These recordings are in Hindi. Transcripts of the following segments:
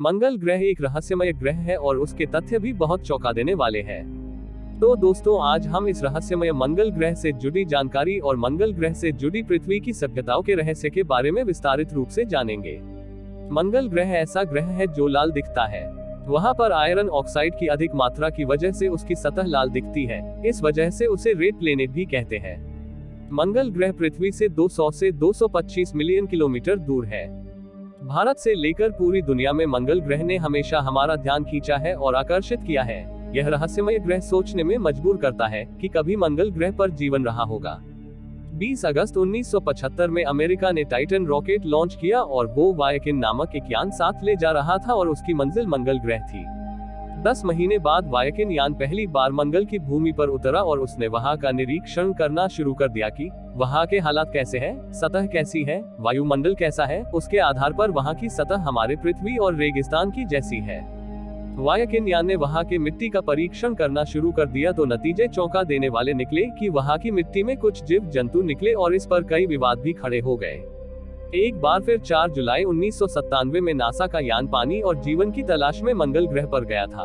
मंगल ग्रह एक रहस्यमय ग्रह है और उसके तथ्य भी बहुत चौंका देने वाले हैं। तो दोस्तों, आज हम इस रहस्यमय मंगल ग्रह से जुड़ी जानकारी और मंगल ग्रह से जुड़ी पृथ्वी की सभ्यताओं के रहस्य के बारे में विस्तारित रूप से जानेंगे। मंगल ग्रह ऐसा ग्रह है जो लाल दिखता है। वहां पर आयरन ऑक्साइड की अधिक मात्रा की वजह से उसकी सतह लाल दिखती है। इस वजह से उसे रेड प्लेनेट भी कहते हैं। मंगल ग्रह पृथ्वी से 200 से 225 मिलियन किलोमीटर दूर है। भारत से लेकर पूरी दुनिया में मंगल ग्रह ने हमेशा हमारा ध्यान खींचा है और आकर्षित किया है। यह रहस्यमय ग्रह सोचने में मजबूर करता है कि कभी मंगल ग्रह पर जीवन रहा होगा। 20 अगस्त 1975 में अमेरिका ने टाइटन रॉकेट लॉन्च किया और वो वायकिन नामक एक यान साथ ले जा रहा था और उसकी मंजिल मंगल ग्रह थी। 10 महीने बाद वायकिन यान पहली बार मंगल की भूमि पर उतरा और उसने वहां का निरीक्षण करना शुरू कर दिया कि वहां के हालात कैसे हैं, सतह कैसी है, वायुमंडल कैसा है। उसके आधार पर वहां की सतह हमारे पृथ्वी और रेगिस्तान की जैसी है। वायकिन यान ने वहां के मिट्टी का परीक्षण करना शुरू कर दिया तो नतीजे चौंका देने वाले निकले कि वहां की मिट्टी में कुछ जीव जंतु निकले और इस पर कई विवाद भी खड़े हो गए। एक बार फिर 4 जुलाई 1997 में नासा का यान पानी और जीवन की तलाश में मंगल ग्रह पर गया था।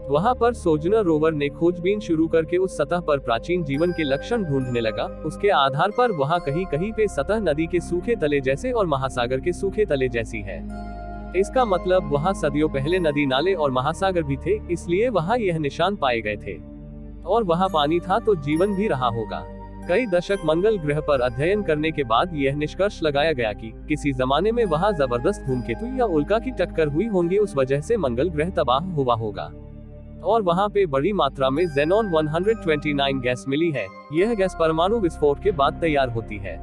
वहां पर सोजनर रोवर ने खोजबीन शुरू करके उस सतह पर प्राचीन जीवन के लक्षण ढूंढने लगा। उसके आधार पर वहां कहीं कहीं पे सतह नदी के सूखे तले जैसे और महासागर के सूखे तले जैसी है। इसका मतलब वहां सदियों पहले नदी नाले और महासागर भी थे, इसलिए वहां यह निशान पाए गए थे। और वहां पानी था तो जीवन भी रहा होगा। कई दशक मंगल ग्रह पर अध्ययन करने के बाद यह निष्कर्ष लगाया गया कि किसी जमाने में वहां जबरदस्त धूमकेतु या उल्का की टक्कर हुई होंगी। उस वजह से मंगल ग्रह तबाह हुआ होगा और वहां पे बड़ी मात्रा में ज़ेनॉन 129 गैस मिली है। यह गैस परमाणु विस्फोट के बाद तैयार होती है।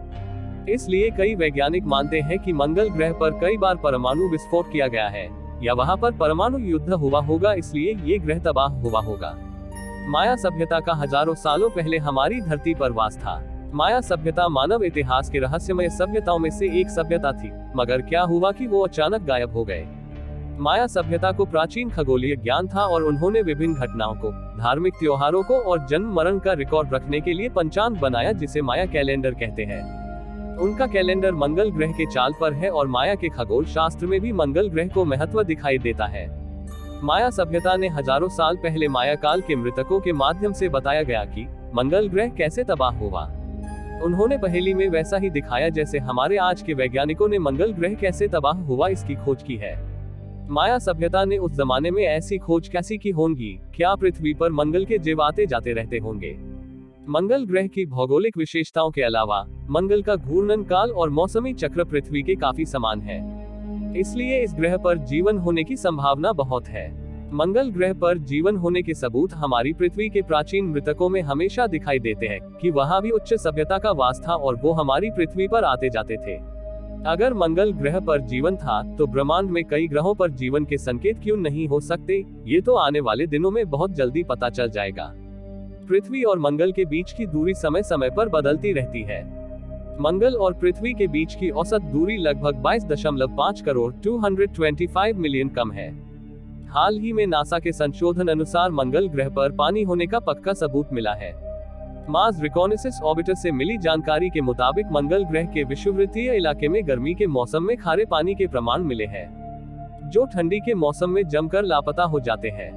इसलिए कई वैज्ञानिक मानते हैं कि मंगल ग्रह पर कई बार परमाणु विस्फोट किया गया है या वहां पर परमाणु युद्ध हुआ होगा, इसलिए ये ग्रह तबाह हुआ होगा। माया सभ्यता का हजारों सालों पहले हमारी धरती पर वास था। माया सभ्यता मानव इतिहास के रहस्यमय सभ्यताओं में से एक सभ्यता थी, मगर क्या हुआ कि वो अचानक गायब हो गए। माया सभ्यता को प्राचीन खगोलीय ज्ञान था और उन्होंने विभिन्न घटनाओं को, धार्मिक त्योहारों को और जन्म मरण का रिकॉर्ड रखने के लिए पंचांग बनाया, जिसे माया कैलेंडर कहते हैं। उनका कैलेंडर मंगल ग्रह के चाल पर है और माया के खगोल शास्त्र में भी मंगल ग्रह को महत्व दिखाई देता है। माया सभ्यता ने हजारों साल पहले माया काल के मृतकों के माध्यम से बताया गया कि मंगल ग्रह कैसे तबाह हुआ। उन्होंने पहेली में वैसा ही दिखाया जैसे हमारे आज के वैज्ञानिकों ने मंगल ग्रह कैसे तबाह हुआ इसकी खोज की है। माया सभ्यता ने उस जमाने में ऐसी खोज कैसी की होंगी? क्या पृथ्वी पर मंगल के जीव आते जाते रहते होंगे? मंगल ग्रह की भौगोलिक विशेषताओं के अलावा मंगल का घूर्णन काल और मौसमी चक्र पृथ्वी के काफी समान है, इसलिए इस ग्रह पर जीवन होने की संभावना बहुत है। मंगल ग्रह पर जीवन होने के सबूत हमारी पृथ्वी के प्राचीन मृतकों में हमेशा दिखाई देते हैं कि वहां भी उच्च सभ्यता का वास था और वो हमारी पृथ्वी पर आते जाते थे। अगर मंगल ग्रह पर जीवन था तो ब्रह्मांड में कई ग्रहों पर जीवन के संकेत क्यों नहीं हो सकते? ये तो आने वाले दिनों में बहुत जल्दी पता चल जाएगा। पृथ्वी और मंगल के बीच की दूरी समय समय पर बदलती रहती है। मंगल और पृथ्वी के बीच की औसत दूरी लगभग 22.5 करोड़ 225 मिलियन कम है। हाल ही में नासा के संशोधन अनुसार मंगल ग्रह पर पानी होने का पक्का सबूत मिला है। मार्स रिकॉनेसेंस ऑर्बिटर से मिली जानकारी के मुताबिक मंगल ग्रह के विषुववृत्तीय इलाके में गर्मी के मौसम में खारे पानी के प्रमाण मिले हैं, जो ठंडी के मौसम में जमकर लापता हो जाते हैं।